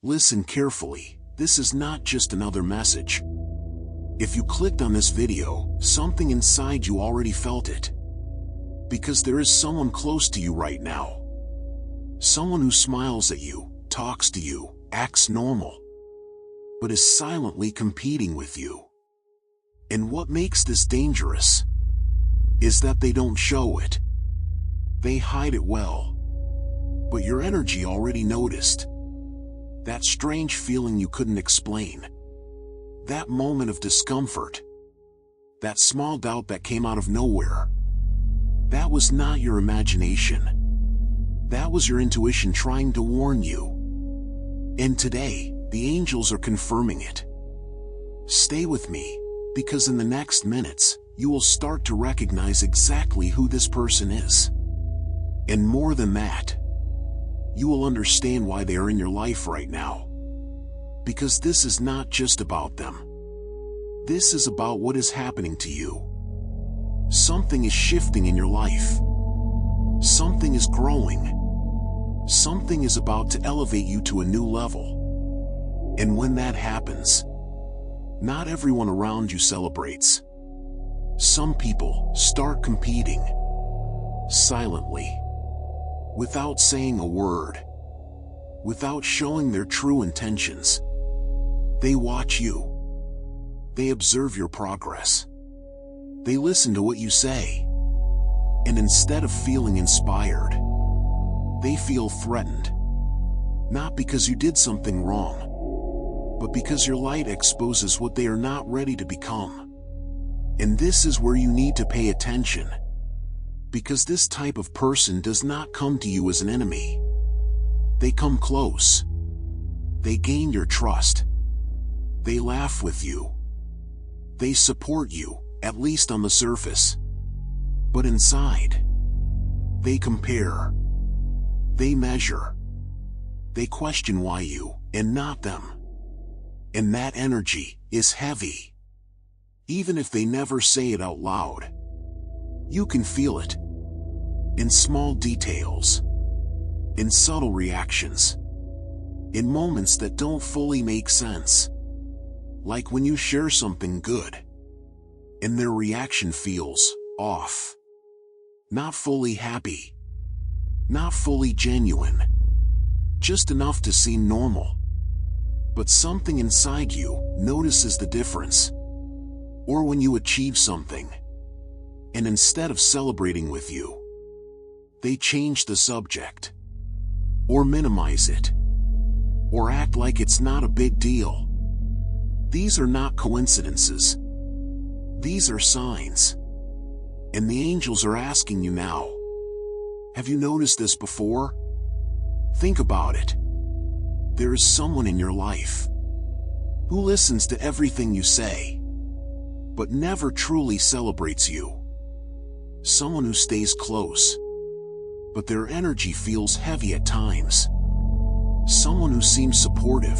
Listen carefully, this is not just another message. If you clicked on this video, something inside you already felt it. Because there is someone close to you right now. Someone who smiles at you, talks to you, acts normal, but is silently competing with you. And what makes this dangerous is that they don't show it. They hide it well. But your energy already noticed. That strange feeling you couldn't explain. That moment of discomfort. That small doubt that came out of nowhere. That was not your imagination. That was your intuition trying to warn you. And today, the angels are confirming it. Stay with me, because in the next minutes, you will start to recognize exactly who this person is. And more than that, you will understand why they are in your life right now. Because this is not just about them. This is about what is happening to you. Something is shifting in your life. Something is growing. Something is about to elevate you to a new level. And when that happens, not everyone around you celebrates. Some people start competing silently, without saying a word, without showing their true intentions. They watch you. They observe your progress. They listen to what you say. And instead of feeling inspired, they feel threatened. Not because you did something wrong, but because your light exposes what they are not ready to become. And this is where you need to pay attention. Because this type of person does not come to you as an enemy. They come close. They gain your trust. They laugh with you. They support you, at least on the surface. But inside, they compare. They measure. They question why you, and not them. And that energy is heavy. Even if they never say it out loud. You can feel it. In small details. In subtle reactions. In moments that don't fully make sense. Like when you share something good, and their reaction feels off. Not fully happy. Not fully genuine. Just enough to seem normal. But something inside you notices the difference. Or when you achieve something, and instead of celebrating with you, they change the subject. Or minimize it. Or act like it's not a big deal. These are not coincidences. These are signs. And the angels are asking you now. Have you noticed this before? Think about it. There is someone in your life who listens to everything you say, but never truly celebrates you. Someone who stays close, but their energy feels heavy at times. Someone who seems supportive,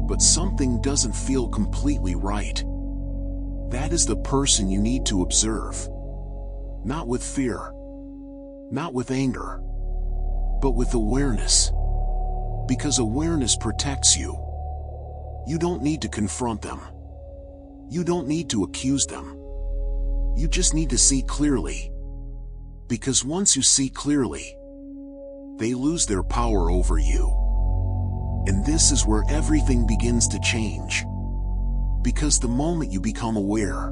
but something doesn't feel completely right. That is the person you need to observe. Not with fear, not with anger, but with awareness. Because awareness protects you. You don't need to confront them. You don't need to accuse them. You just need to see clearly. Because once you see clearly, they lose their power over you. And this is where everything begins to change. Because the moment you become aware,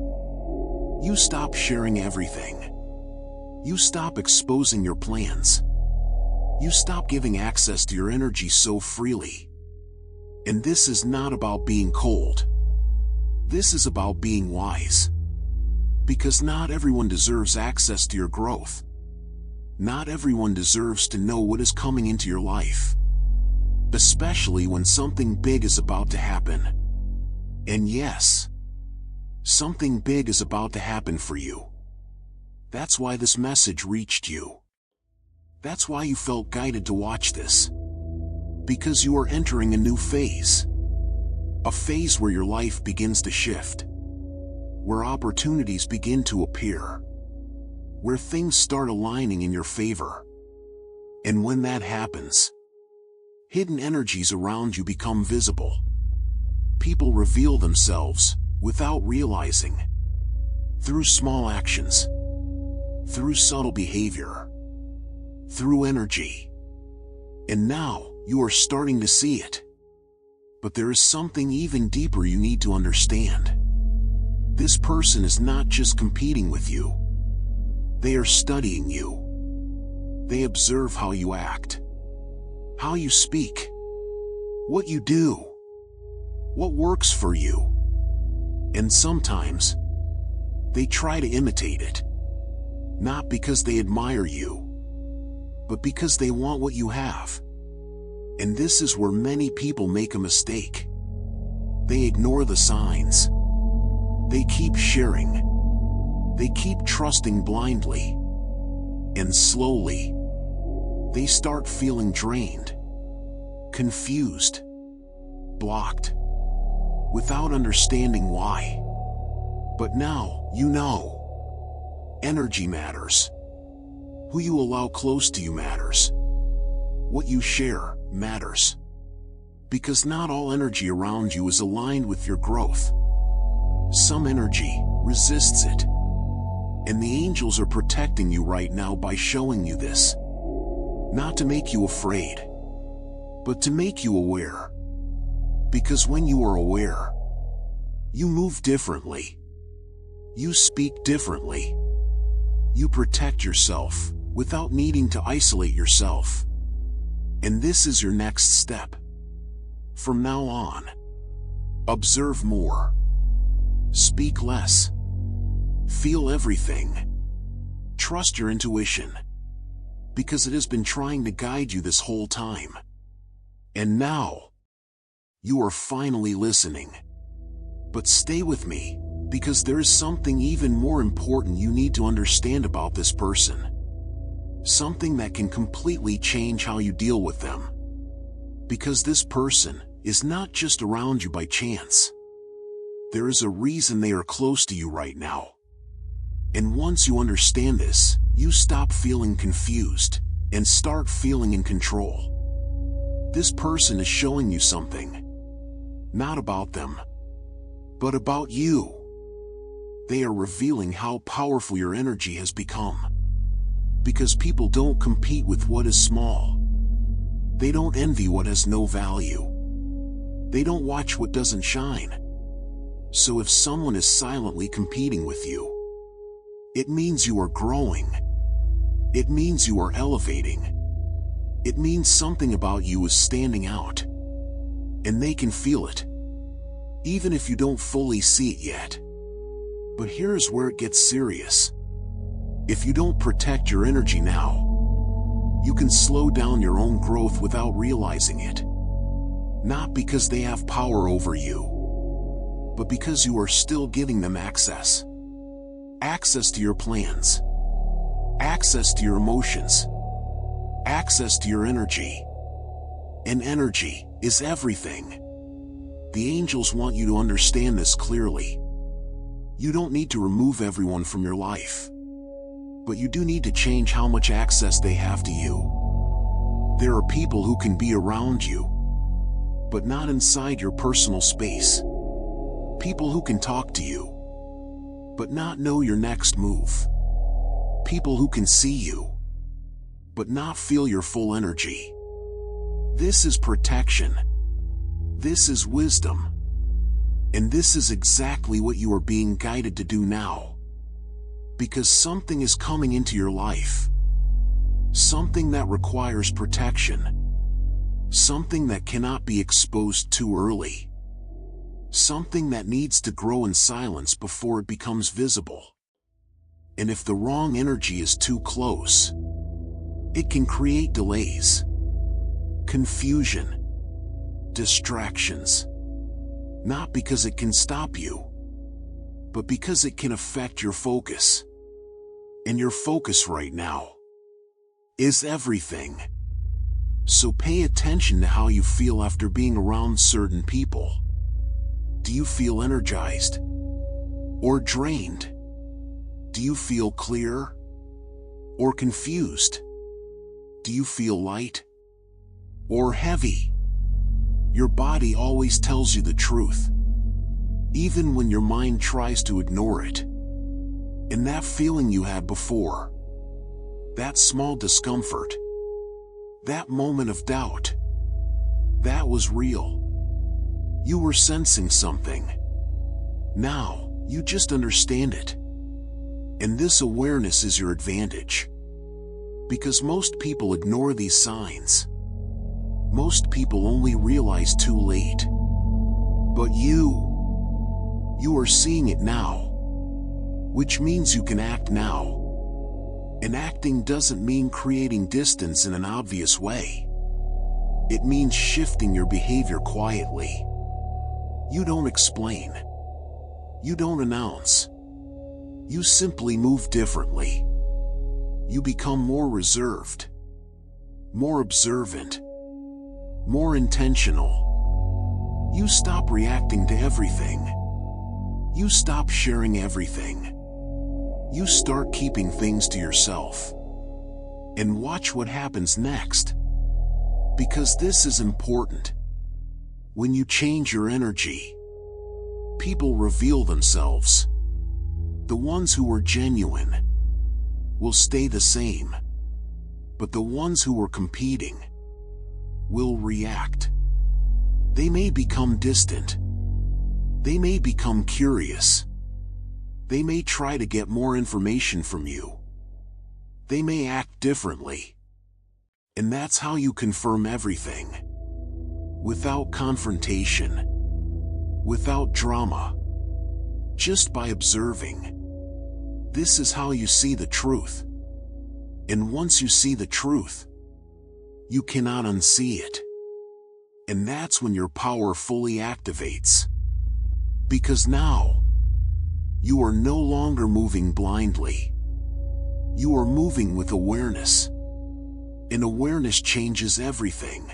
you stop sharing everything. You stop exposing your plans. You stop giving access to your energy so freely. And this is not about being cold. This is about being wise. Because not everyone deserves access to your growth. Not everyone deserves to know what is coming into your life. Especially when something big is about to happen. And yes, something big is about to happen for you. That's why this message reached you. That's why you felt guided to watch this. Because you are entering a new phase. A phase where your life begins to shift. Where opportunities begin to appear. Where things start aligning in your favor. And when that happens, hidden energies around you become visible. People reveal themselves without realizing. Through small actions. Through subtle behavior. Through energy. And now, you are starting to see it. But there is something even deeper you need to understand. This person is not just competing with you. They are studying you. They observe how you act, how you speak, what you do, what works for you. And sometimes, they try to imitate it. Not because they admire you, but because they want what you have. And this is where many people make a mistake. They ignore the signs. They keep sharing. They keep trusting blindly. And slowly, they start feeling drained, confused, blocked, without understanding why. But now, you know. Energy matters. Who you allow close to you matters. What you share matters. Because not all energy around you is aligned with your growth. Some energy resists it. And the angels are protecting you right now by showing you this. Not to make you afraid, but to make you aware. Because when you are aware, you move differently. You speak differently. You protect yourself without needing to isolate yourself. And this is your next step. From now on, observe more. Speak less. Feel everything. Trust your intuition. Because it has been trying to guide you this whole time. And now, you are finally listening. But stay with me, because there is something even more important you need to understand about this person. Something that can completely change how you deal with them. Because this person is not just around you by chance. There is a reason they are close to you right now. And once you understand this, you stop feeling confused and start feeling in control. This person is showing you something. Not about them, but about you. They are revealing how powerful your energy has become. Because people don't compete with what is small. They don't envy what has no value. They don't watch what doesn't shine. So if someone is silently competing with you, it means you are growing. It means you are elevating. It means something about you is standing out. And they can feel it. Even if you don't fully see it yet. But here's where it gets serious. If you don't protect your energy now, you can slow down your own growth without realizing it. Not because they have power over you, but because you are still giving them access. Access to your plans. Access to your emotions. Access to your energy. And energy is everything. The angels want you to understand this clearly. You don't need to remove everyone from your life. But you do need to change how much access they have to you. There are people who can be around you, but not inside your personal space. People who can talk to you, but not know your next move. People who can see you, but not feel your full energy. This is protection. This is wisdom. And this is exactly what you are being guided to do now. Because something is coming into your life. Something that requires protection. Something that cannot be exposed too early. Something that needs to grow in silence before it becomes visible. And if the wrong energy is too close, it can create delays, confusion, distractions. Not because it can stop you, but because it can affect your focus. And your focus right now is everything. So pay attention to how you feel after being around certain people. Do you feel energized? Or drained? Do you feel clear? Or confused? Do you feel light? Or heavy? Your body always tells you the truth, even when your mind tries to ignore it. And that feeling you had before, that small discomfort, that moment of doubt, that was real. You were sensing something. Now, you just understand it. And this awareness is your advantage. Because most people ignore these signs. Most people only realize too late. But you are seeing it now. Which means you can act now. And acting doesn't mean creating distance in an obvious way. It means shifting your behavior quietly. You don't explain. You don't announce. You simply move differently. You become more reserved, more observant, more intentional. You stop reacting to everything. You stop sharing everything. You start keeping things to yourself. And watch what happens next. Because this is important. When you change your energy, people reveal themselves. The ones who are genuine will stay the same. But the ones who are competing will react. They may become distant. They may become curious. They may try to get more information from you. They may act differently. And that's how you confirm everything. Without confrontation. Without drama. Just by observing. This is how you see the truth. And once you see the truth, you cannot unsee it. And that's when your power fully activates. Because now, you are no longer moving blindly. You are moving with awareness. And awareness changes everything.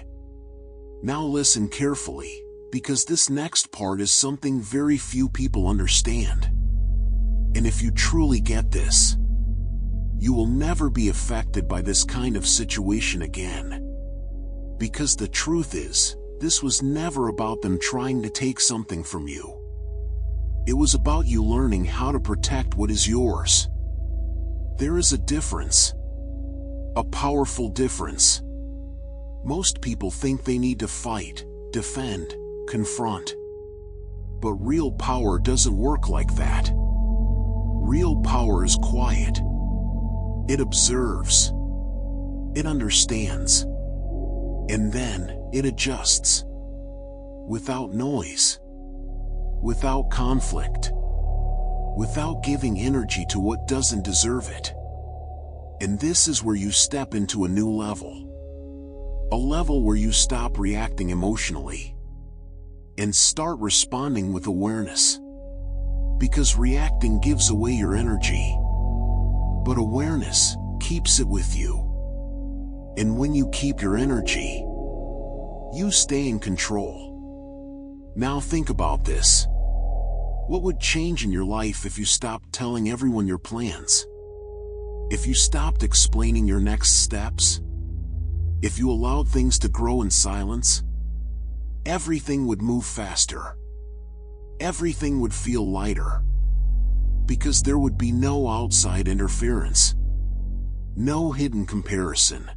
Now listen carefully, because this next part is something very few people understand. And if you truly get this, you will never be affected by this kind of situation again. Because the truth is, this was never about them trying to take something from you. It was about you learning how to protect what is yours. There is a difference. A powerful difference. Most people think they need to fight, defend, confront. But real power doesn't work like that. Real power is quiet. It observes. It understands. And then, it adjusts. Without noise. Without conflict. Without giving energy to what doesn't deserve it. And this is where you step into a new level. A level where you stop reacting emotionally. And start responding with awareness. Because reacting gives away your energy. But awareness keeps it with you. And when you keep your energy, you stay in control. Now think about this. What would change in your life if you stopped telling everyone your plans? If you stopped explaining your next steps? If you allowed things to grow in silence? Everything would move faster. Everything would feel lighter. Because there would be no outside interference. No hidden comparison.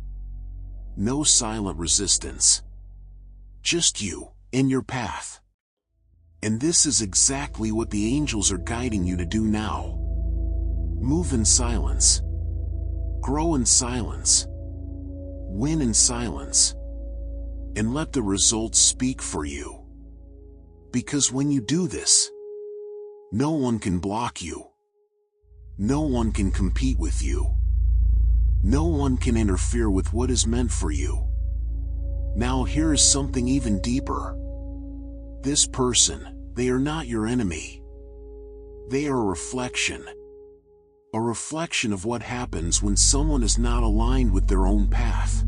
No silent resistance. Just you and your path. And this is exactly what the angels are guiding you to do now. Move in silence. Grow in silence. Win in silence. And let the results speak for you. Because when you do this, no one can block you. No one can compete with you. No one can interfere with what is meant for you. Now here is something even deeper. This person, they are not your enemy. They are a reflection. A reflection of what happens when someone is not aligned with their own path.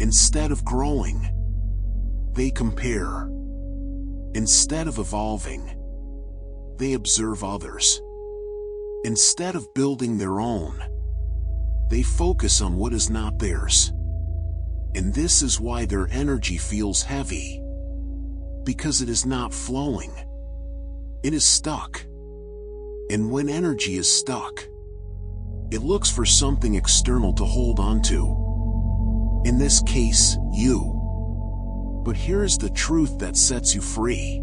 Instead of growing, they compare. Instead of evolving, they observe others. Instead of building their own, they focus on what is not theirs. And this is why their energy feels heavy. Because it is not flowing. It is stuck. And when energy is stuck, it looks for something external to hold on to. In this case, you. But here is the truth that sets you free.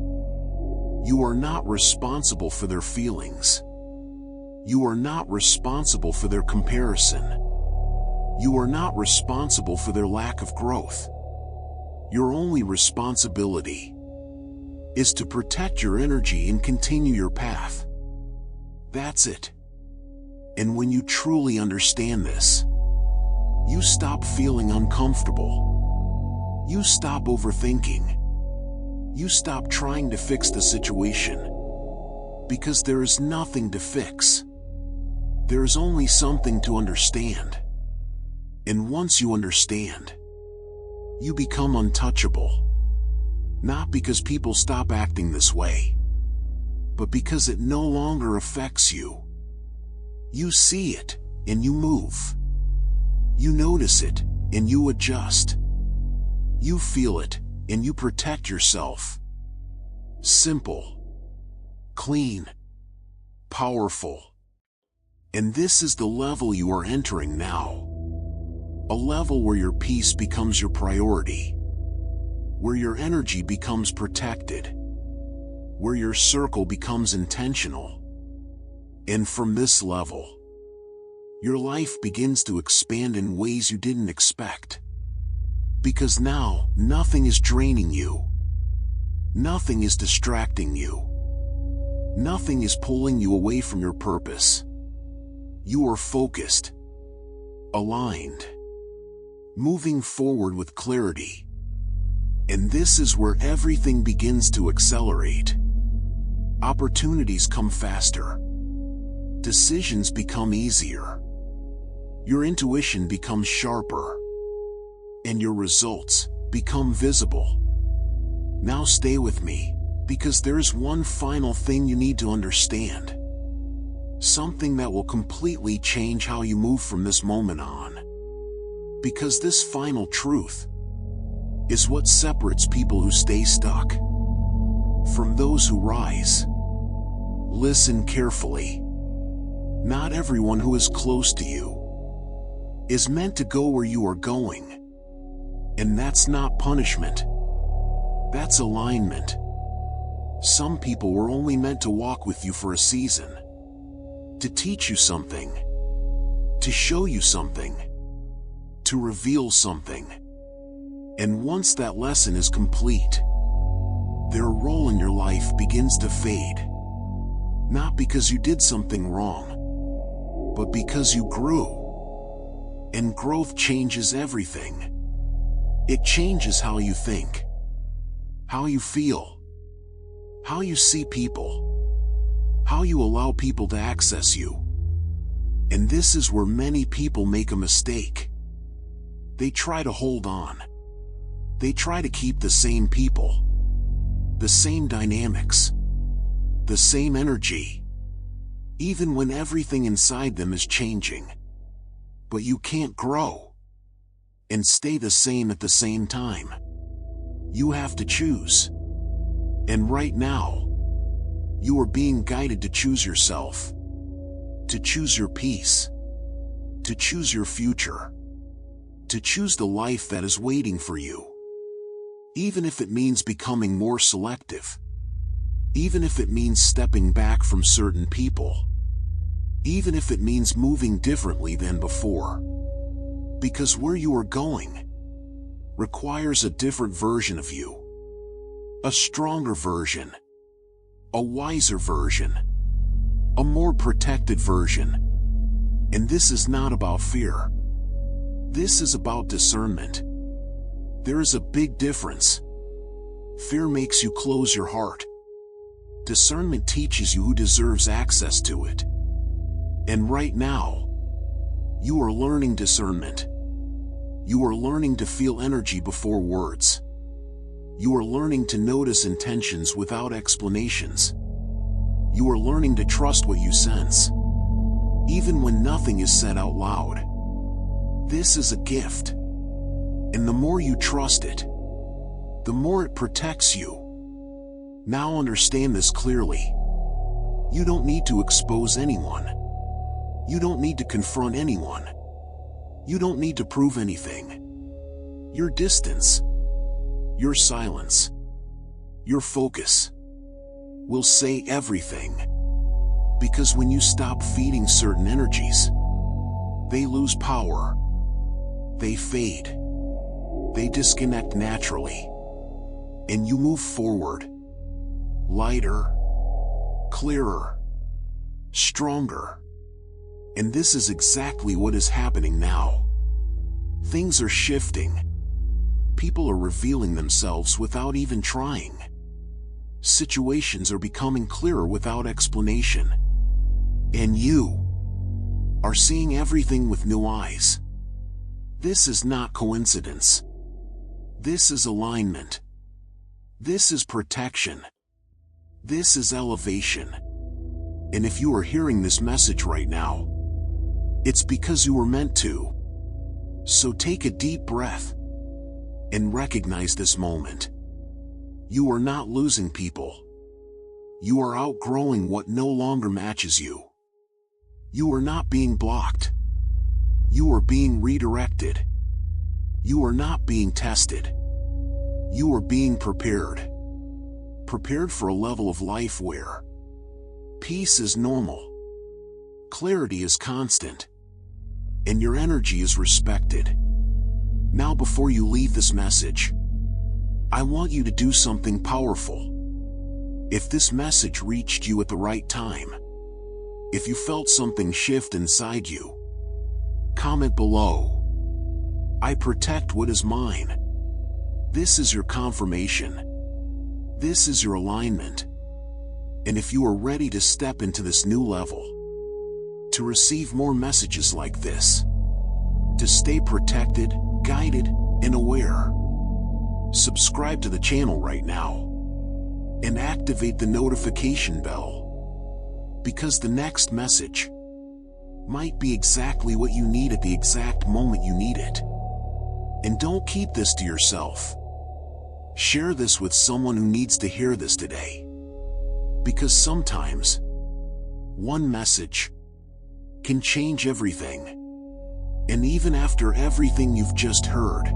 You are not responsible for their feelings. You are not responsible for their comparison. You are not responsible for their lack of growth. Your only responsibility is to protect your energy and continue your path. That's it. And when you truly understand this, you stop feeling uncomfortable. You stop overthinking. You stop trying to fix the situation. Because there is nothing to fix. There is only something to understand. And once you understand, you become untouchable. Not because people stop acting this way, but because it no longer affects you. You see it, and you move. You notice it, and you adjust. You feel it, and you protect yourself. Simple. Clean. Powerful. And this is the level you are entering now. A level where your peace becomes your priority. Where your energy becomes protected. Where your circle becomes intentional. And from this level, your life begins to expand in ways you didn't expect. Because now, nothing is draining you. Nothing is distracting you. Nothing is pulling you away from your purpose. You are focused, aligned, moving forward with clarity. And this is where everything begins to accelerate. Opportunities come faster. Decisions become easier. Your intuition becomes sharper. And your results become visible. Now stay with me, because there is one final thing you need to understand. Something that will completely change how you move from this moment on. Because this final truth is what separates people who stay stuck from those who rise. Listen carefully. Not everyone who is close to you is meant to go where you are going. And that's not punishment. That's alignment. Some people were only meant to walk with you for a season. To teach you something. To show you something. To reveal something. And once that lesson is complete, their role in your life begins to fade. Not because you did something wrong, but because you grew. And growth changes everything. It changes how you think, how you feel, how you see people, how you allow people to access you. And this is where many people make a mistake. They try to hold on. They try to keep the same people, the same dynamics, the same energy, even when everything inside them is changing. But you can't grow and stay the same at the same time. You have to choose. And right now, you are being guided to choose yourself, to choose your peace, to choose your future, to choose the life that is waiting for you. Even if it means becoming more selective, even if it means stepping back from certain people, even if it means moving differently than before. Because where you are going requires a different version of you. A stronger version. A wiser version. A more protected version. And this is not about fear. This is about discernment. There is a big difference. Fear makes you close your heart. Discernment teaches you who deserves access to it. And right now, you are learning discernment. You are learning to feel energy before words. You are learning to notice intentions without explanations. You are learning to trust what you sense, even when nothing is said out loud. This is a gift. And the more you trust it, the more it protects you. Now understand this clearly. You don't need to expose anyone. You don't need to confront anyone. You don't need to prove anything. Your distance, your silence, your focus will say everything. Because when you stop feeding certain energies, they lose power. They fade. They disconnect naturally. And you move forward. Lighter, clearer, stronger. And this is exactly what is happening now. Things are shifting. People are revealing themselves without even trying. Situations are becoming clearer without explanation. And you are seeing everything with new eyes. This is not coincidence. This is alignment. This is protection. This is elevation. And if you are hearing this message right now, it's because you were meant to. So take a deep breath and recognize this moment. You are not losing people. You are outgrowing what no longer matches you. You are not being blocked. You are being redirected. You are not being tested. You are being prepared. Prepared for a level of life where peace is normal, clarity is constant, and your energy is respected. Now, before you leave this message, I want you to do something powerful. If this message reached you at the right time, if you felt something shift inside you, comment below. I protect what is mine. This is your confirmation. This is your alignment. And if you are ready to step into this new level, to receive more messages like this, to stay protected, guided, and aware, subscribe to the channel right now and activate the notification bell, because the next message might be exactly what you need at the exact moment you need it. And don't keep this to yourself. Share this with someone who needs to hear this today. Because sometimes one message can change everything. And even after everything you've just heard,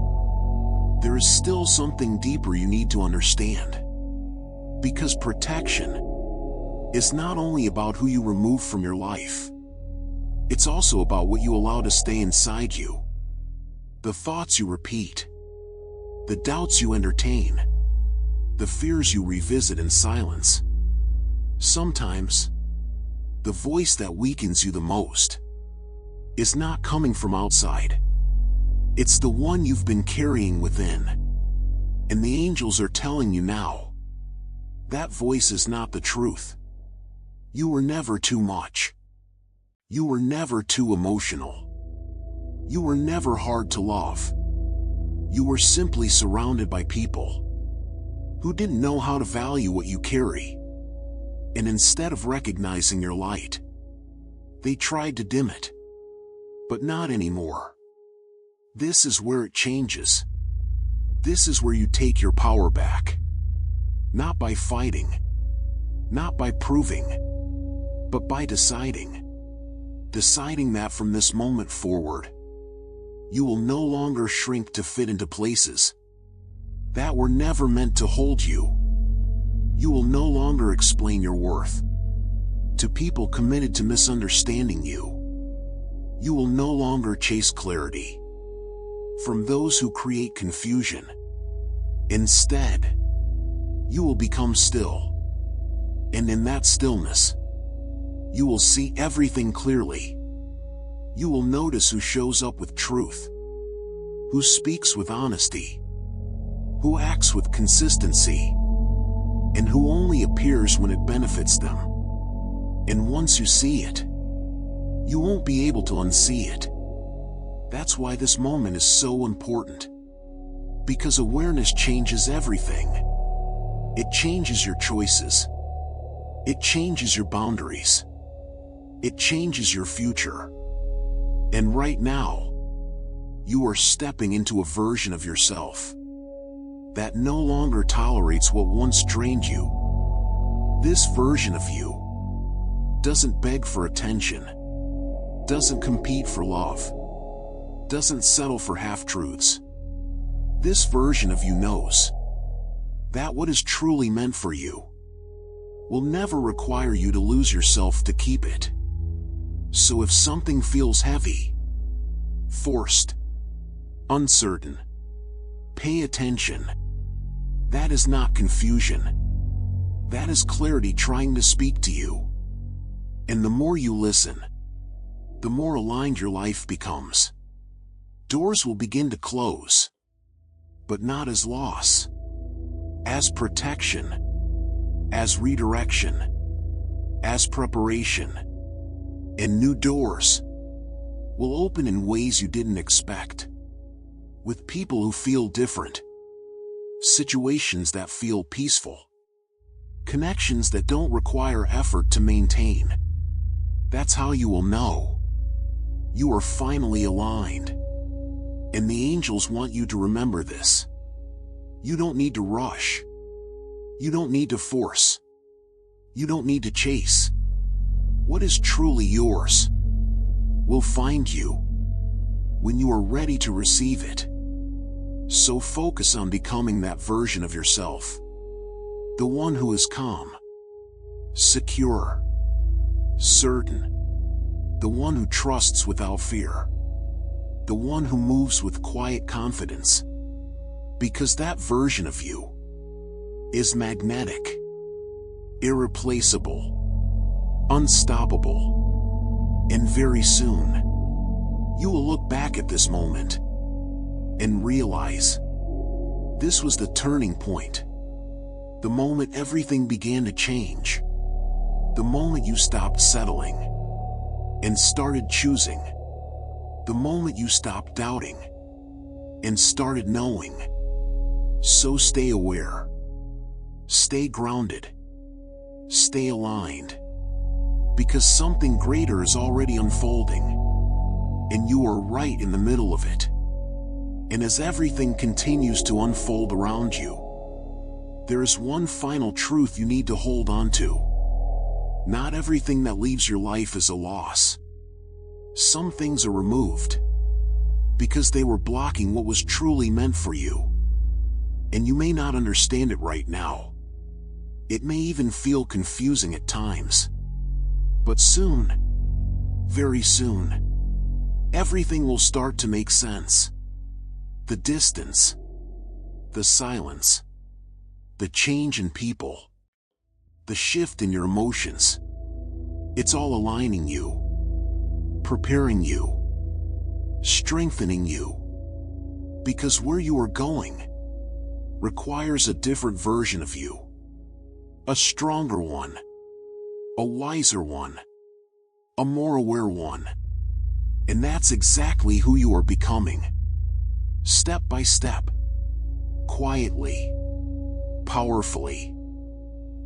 there is still something deeper you need to understand. Because protection is not only about who you remove from your life, it's also about what you allow to stay inside you. The thoughts you repeat, the doubts you entertain, the fears you revisit in silence. Sometimes, the voice that weakens you the most is not coming from outside. It's the one you've been carrying within. And the angels are telling you now, that voice is not the truth. You were never too much. You were never too emotional. You were never hard to love. You were simply surrounded by people who didn't know how to value what you carry. And instead of recognizing your light, they tried to dim it. But not anymore. This is where it changes. This is where you take your power back. Not by fighting, not by proving, but by deciding. Deciding that from this moment forward, you will no longer shrink to fit into places that were never meant to hold you. You will no longer explain your worth to people committed to misunderstanding you. You will no longer chase clarity from those who create confusion. Instead, you will become still. And in that stillness, you will see everything clearly. You will notice who shows up with truth, who speaks with honesty, who acts with consistency, and who only appears when it benefits them. And once you see it, you won't be able to unsee it. That's why this moment is so important. Because awareness changes everything. It changes your choices. It changes your boundaries. It changes your future. And right now, you are stepping into a version of yourself that no longer tolerates what once drained you, This version of you doesn't beg for attention, doesn't compete for love, doesn't settle for half-truths. This version of you knows that what is truly meant for you will never require you to lose yourself to keep it. So if something feels heavy, forced, uncertain, pay attention. That is not confusion. That is clarity trying to speak to you. And the more you listen, the more aligned your life becomes. Doors will begin to close, but not as loss, as protection, as redirection, as preparation. And new doors will open in ways you didn't expect, with people who feel different, situations that feel peaceful, connections that don't require effort to maintain. That's how you will know you are finally aligned. And the angels want you to remember this. You don't need to rush. You don't need to force. You don't need to chase. What is truly yours will find you when you are ready to receive it. So focus on becoming that version of yourself. The one who is calm, secure, certain. The one who trusts without fear. The one who moves with quiet confidence. Because that version of you is magnetic, irreplaceable, unstoppable. And very soon, you will look back at this moment and realize this was the turning point. The moment everything began to change. The moment you stopped settling and started choosing. The moment you stopped doubting and started knowing. So stay aware. Stay grounded. Stay aligned. Because something greater is already unfolding. And you are right in the middle of it. And as everything continues to unfold around you, there is one final truth you need to hold on to. Not everything that leaves your life is a loss. Some things are removed because they were blocking what was truly meant for you. And you may not understand it right now. It may even feel confusing at times. But soon, very soon, everything will start to make sense. The distance, the silence, the change in people, the shift in your emotions. It's all aligning you, preparing you, strengthening you. Because where you are going requires a different version of you. A stronger one, a wiser one, a more aware one. And that's exactly who you are becoming. Step by step, quietly, powerfully.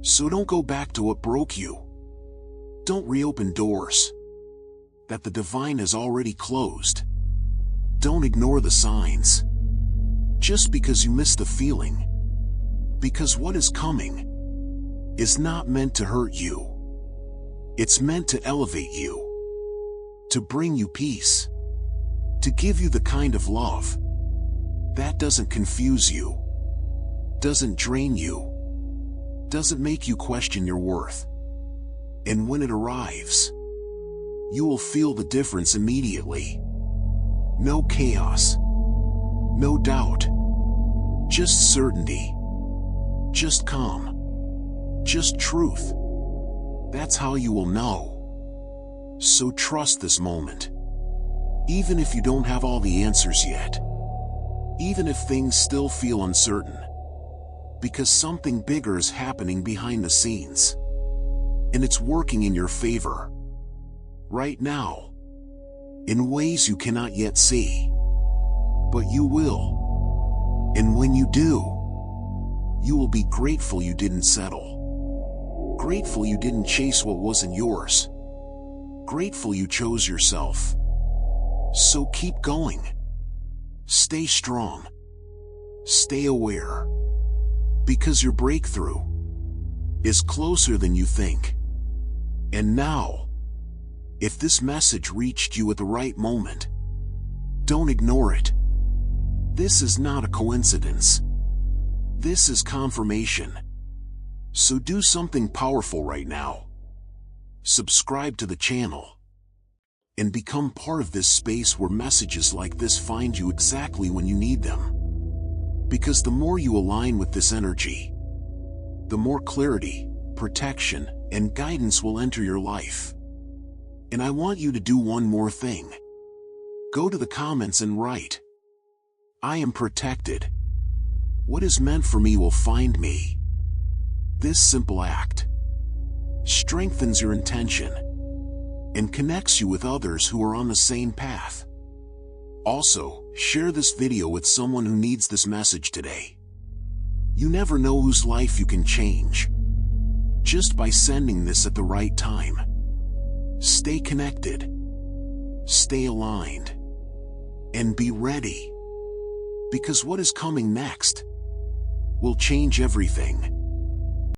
So don't go back to what broke you. Don't reopen doors that the divine has already closed. Don't ignore the signs just because you missed the feeling. Because what is coming is not meant to hurt you. It's meant to elevate you, to bring you peace, to give you the kind of love that doesn't confuse you, doesn't drain you, doesn't make you question your worth. And when it arrives, you will feel the difference immediately. No chaos, no doubt, just certainty, just calm, just truth. That's how you will know. So trust this moment. Even if you don't have all the answers yet. Even if things still feel uncertain. Because something bigger is happening behind the scenes. And it's working in your favor. Right now. In ways you cannot yet see. But you will. And when you do, you will be grateful you didn't settle. Grateful you didn't chase what wasn't yours. Grateful you chose yourself. So keep going. Stay strong. Stay aware. Because your breakthrough is closer than you think. And now, if this message reached you at the right moment, don't ignore it. This is not a coincidence. This is confirmation. So do something powerful right now. Subscribe to the channel and become part of this space where messages like this find you exactly when you need them. Because the more you align with this energy, the more clarity, protection, and guidance will enter your life. And I want you to do one more thing. Go to the comments and write, "I am protected. What is meant for me will find me." This simple act strengthens your intention and connects you with others who are on the same path. Also, share this video with someone who needs this message today. You never know whose life you can change just by sending this at the right time. Stay connected, stay aligned, and be ready. Because what is coming next will change everything.